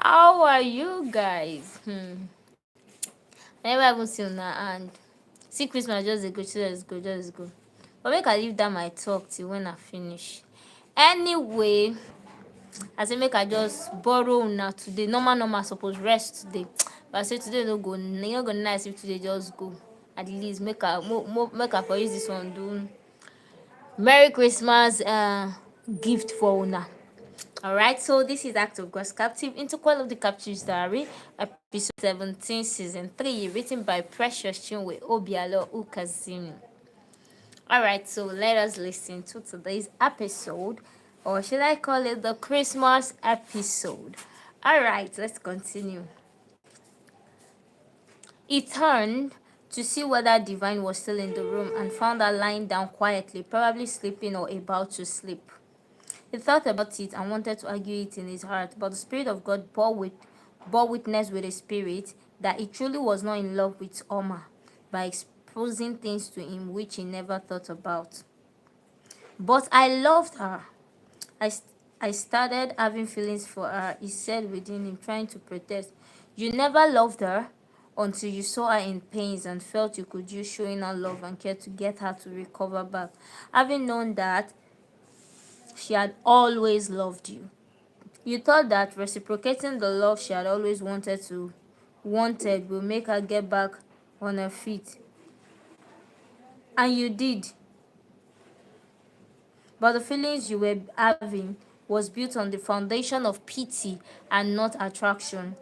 How are you guys? I never even see una hand. See Christmas just dey go, just go. But make I leave that my talk till when I finish. Anyway, I say make I just borrow una today. Normal suppose rest today. But I say today no go, no go nice if today just go. At least make I for use this one do Merry Christmas gift for una. Alright, so this is Act of God's Captive into Call of the Captive's Diary, episode 17, season 3, written by Precious Chinwe Obialor-Ukazim. Alright, so let us listen to today's episode, or should I call it the Christmas episode? Alright, let's continue. He turned to see whether Divine was still in the room and found her lying down quietly, probably sleeping or about to sleep. He thought about it and wanted to argue it in his heart, but the Spirit of God bore witness with his spirit that he truly was not in love with Oma by exposing things to him which he never thought about. But I loved her. I started having feelings for her, he said within him, trying to protest. You never loved her until you saw her in pains and felt you could use showing her love and care to get her to recover back. Having known that, she had always loved you. You thought that reciprocating the love she had always wanted will make her get back on her feet. And you did. But the feelings you were having was built on the foundation of pity and not attraction.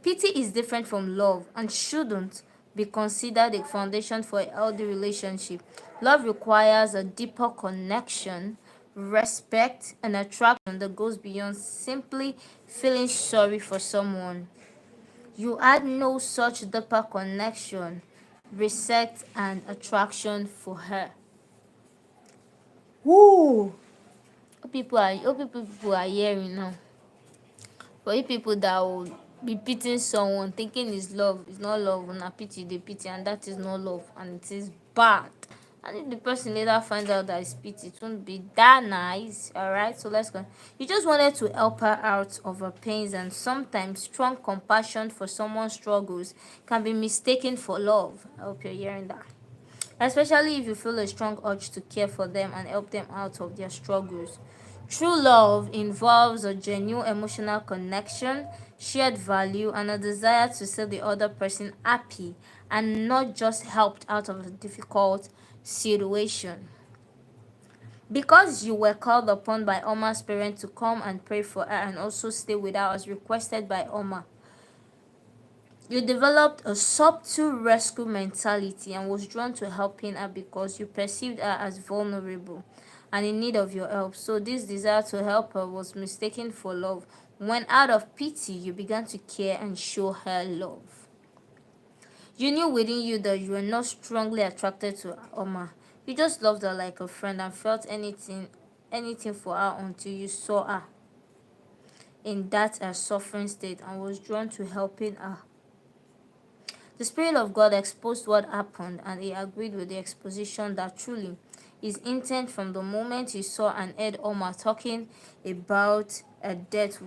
Pity is different from love and shouldn't be considered a foundation for a healthy relationship. Love requires a deeper connection, respect, and attraction that goes beyond simply feeling sorry for someone. You had no such deeper connection, respect, and attraction for her. Woo! People are hearing now. For you people that will be pitying someone, thinking it's love, it's not love, una pity, they pity, and that is not love, and it is bad. And if the person later finds out that it's pity, it won't be that nice. Alright, so let's go. You just wanted to help her out of her pains, and sometimes strong compassion for someone's struggles can be mistaken for love. I hope you're hearing that. Especially if you feel a strong urge to care for them and help them out of their struggles. True love involves a genuine emotional connection, shared value, and a desire to see the other person happy and not just helped out of a difficult situation. Because you were called upon by Oma's parents to come and pray for her and also stay with her as requested by Oma, you developed a subtle rescue mentality and was drawn to helping her because you perceived her as vulnerable and in need of your help. So this desire to help her was mistaken for love, when out of pity you began to care and show her love. You knew within you that you were not strongly attracted to Oma. You just loved her like a friend and felt anything for her until you saw her in that her suffering state and was drawn to helping her. The Spirit of God exposed what happened, and he agreed with the exposition that truly his intent from the moment he saw and heard Omar talking about a death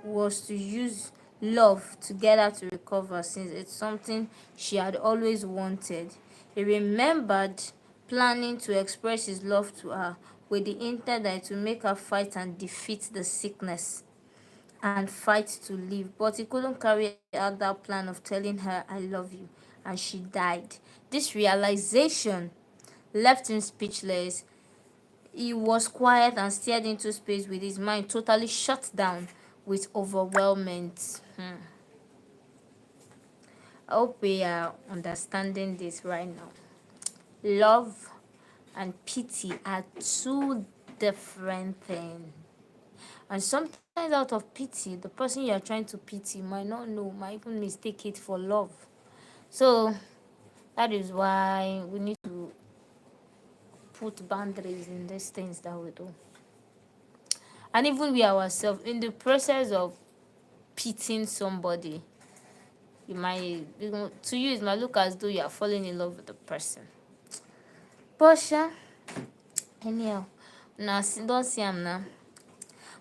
was to use love to get her to recover, since it's something she had always wanted. He remembered planning to express his love to her with the intent that it would make her fight and defeat the sickness and fight to live, but he couldn't carry out that plan of telling her I love you, and she died. This realization left him speechless. He was quiet and stared into space with his mind totally shut down with overwhelmment. I hope we are understanding this right now. Love and pity are two different things. And sometimes out of pity, the person you are trying to pity might not know, might even mistake it for love. So that is why we need to put boundaries in these things that we do. And even we ourselves, in the process of pitying somebody, you might, to you, it might look as though you are falling in love with the person. But anyhow, now don't see him now.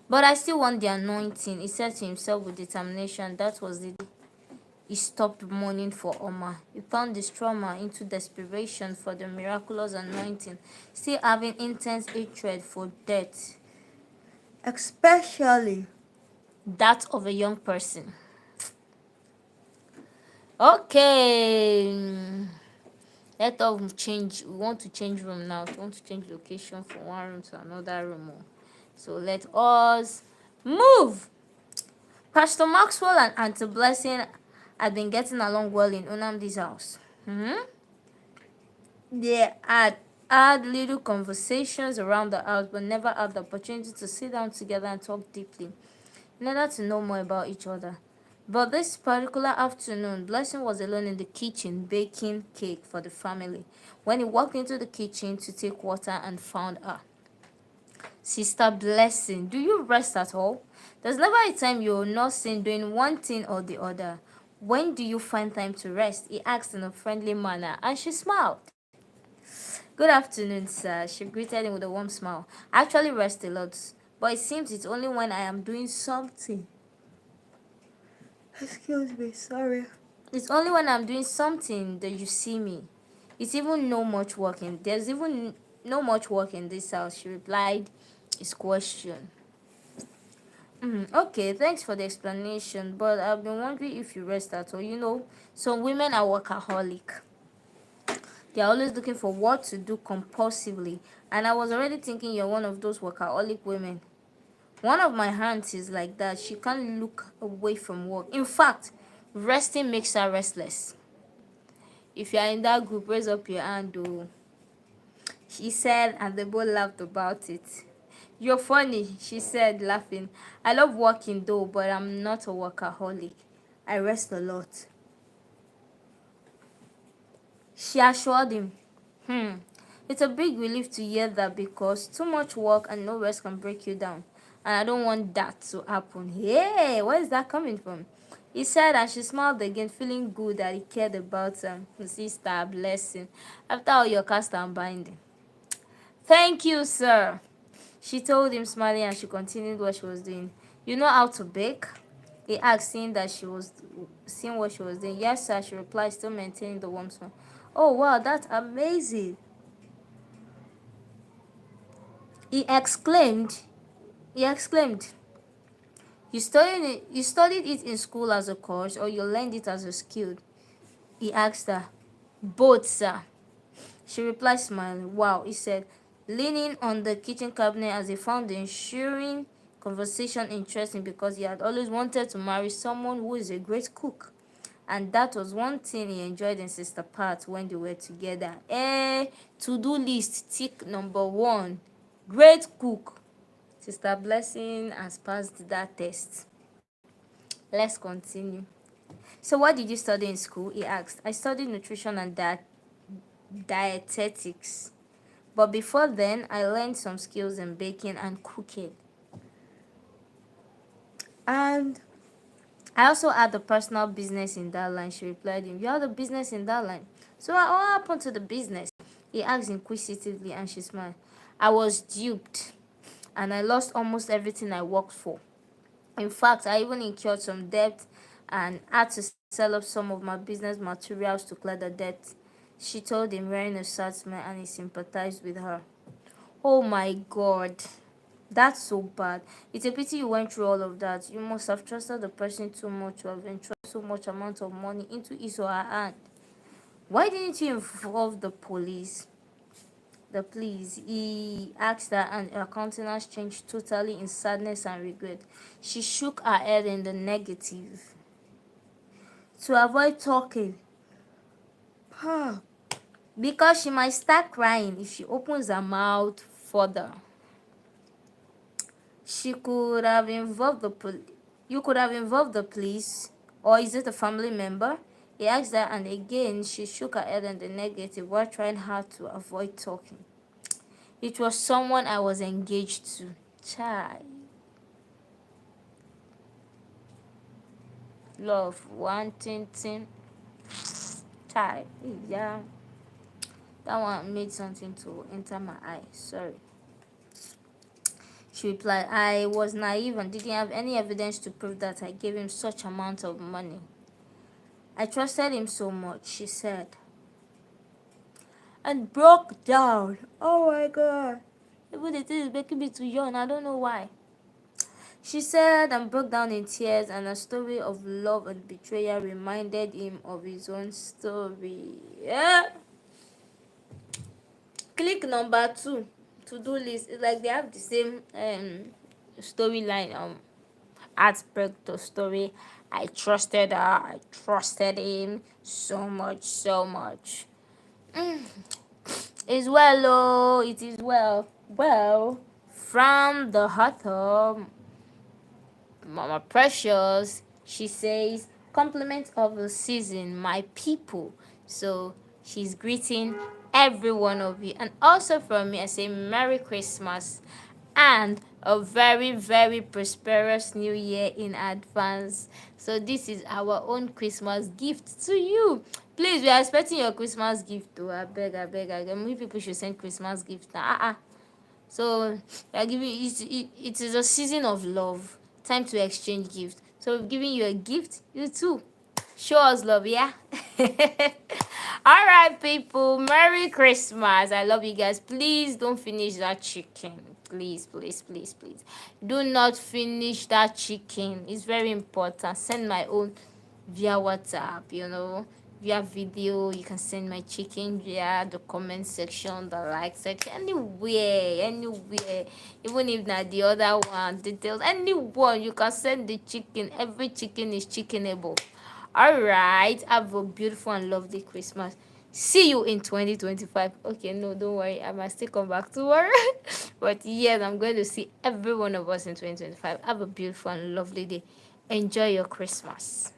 But I still want the anointing, he said to himself with determination. That was the day he stopped mourning for Oma. He turned his trauma into desperation for the miraculous anointing, still having intense hatred for death, especially that of a young person. Okay. Let us change. We want to change room now. We want to change location from one room to another room. So let us move. Pastor Maxwell and Auntie Blessing had been getting along well in Unamdi's house. They had little conversations around the house, but never had the opportunity to sit down together and talk deeply, in order to know more about each other. But this particular afternoon, Blessing was alone in the kitchen baking cake for the family when he walked into the kitchen to take water and found her. Sister Blessing, do you rest at all? There's never a time you're not seen doing one thing or the other. When do you find time to rest? He asked in a friendly manner, and she smiled. Good afternoon, sir. She greeted him with a warm smile. I actually rest a lot, but it seems it's only when I am doing something. Excuse me, sorry. It's only when I'm doing something that you see me. It's even no much work in. There's even no much work in this house. She replied his question. Okay, thanks for the explanation, but I've been wondering if you rest at all. Some women are workaholic. They're always looking for what to do compulsively, and I was already thinking you're one of those workaholic women. One of my aunts is like that. She can't look away from work. In fact, resting makes her restless. If you are in that group, raise up your hand. Oh. She said, and they both laughed about it. You're funny, she said, laughing. I love working though, but I'm not a workaholic. I rest a lot. She assured him. It's a big relief to hear that, because too much work and no rest can break you down. And I don't want that to happen. Hey, where is that coming from? He said, and she smiled again, feeling good that he cared about Sister Blessing. After all your cast and binding. Thank you, sir. She told him, smiling, and she continued what she was doing. You know how to bake? He asked, seeing what she was doing. Yes, sir, she replied, still maintaining the warm smile. Oh, wow, that's amazing. He exclaimed. You studied it in school as a course, or you learned it as a skill? He asked her. Both, sir. She replied, smiling. Wow, he said, leaning on the kitchen cabinet as he found the ensuing conversation interesting, because he had always wanted to marry someone who is a great cook. And that was one thing he enjoyed in Sister Pat when they were together. To-do list, tick number 1. Great cook. Sister Blessing has passed that test. Let's continue. So what did you study in school? He asked. I studied nutrition and dietetics. But before then, I learned some skills in baking and cooking. And I also had a personal business in that line, she replied him. You had a business in that line? So what happened to the business? He asked inquisitively, and she smiled. I was duped, and I lost almost everything I worked for. In fact, I even incurred some debt and had to sell up some of my business materials to clear the debt. She told him, wearing a sad smile, and he sympathized with her. Oh my God. That's so bad. It's a pity you went through all of that. You must have trusted the person too much to have entrusted so much amount of money into his or her hand. Why didn't you involve the police? The police, he asked her, and her countenance changed totally in sadness and regret. She shook her head in the negative. To avoid talking. Because she might start crying if she opens her mouth further. She could have involved You could have involved the police, or is it a family member? He asked her, and again she shook her head in the negative while trying hard to avoid talking. It was someone I was engaged to. Child. Love, wanting thing. Child. Yeah. That one made something to enter my eye. Sorry. She replied, I was naive and didn't have any evidence to prove that I gave him such amount of money. I trusted him so much, she said, and broke down. Oh my god. Even the thing is making me too young. I don't know why. She said and broke down in tears, and a story of love and betrayal reminded him of his own story. Yeah. Click number 2. To-do list. It's like they have the same storyline. Heartbreak the story. I trusted her. I trusted him so much, so much. It's well, oh, it is well. Well, from the author, Mama Precious, she says, compliment of the season, my people. So she's greeting every one of you. And also from me, I say Merry Christmas and a very, very prosperous new year in advance. So this is our own Christmas gift to you. Please, we are expecting your Christmas gift too. I beg, I beg, I beg. Many people should send Christmas gifts now. So we are giving it is a season of love. Time to exchange gifts. So we've given you a gift. You too. Show us love, yeah? Alright, people. Merry Christmas. I love you guys. Please don't finish that chicken. Please, please, please, please. Do not finish that chicken. It's very important. Send my own via WhatsApp, via video. You can send my chicken via the comment section, the like section, anywhere. Even if not the other one, details, anyone, you can send the chicken. Every chicken is chickenable. Alright, have a beautiful and lovely Christmas. See you in 2025. Okay, no, don't worry. I might still come back tomorrow. But yes, I'm going to see every one of us in 2025. Have a beautiful and lovely day. Enjoy your Christmas.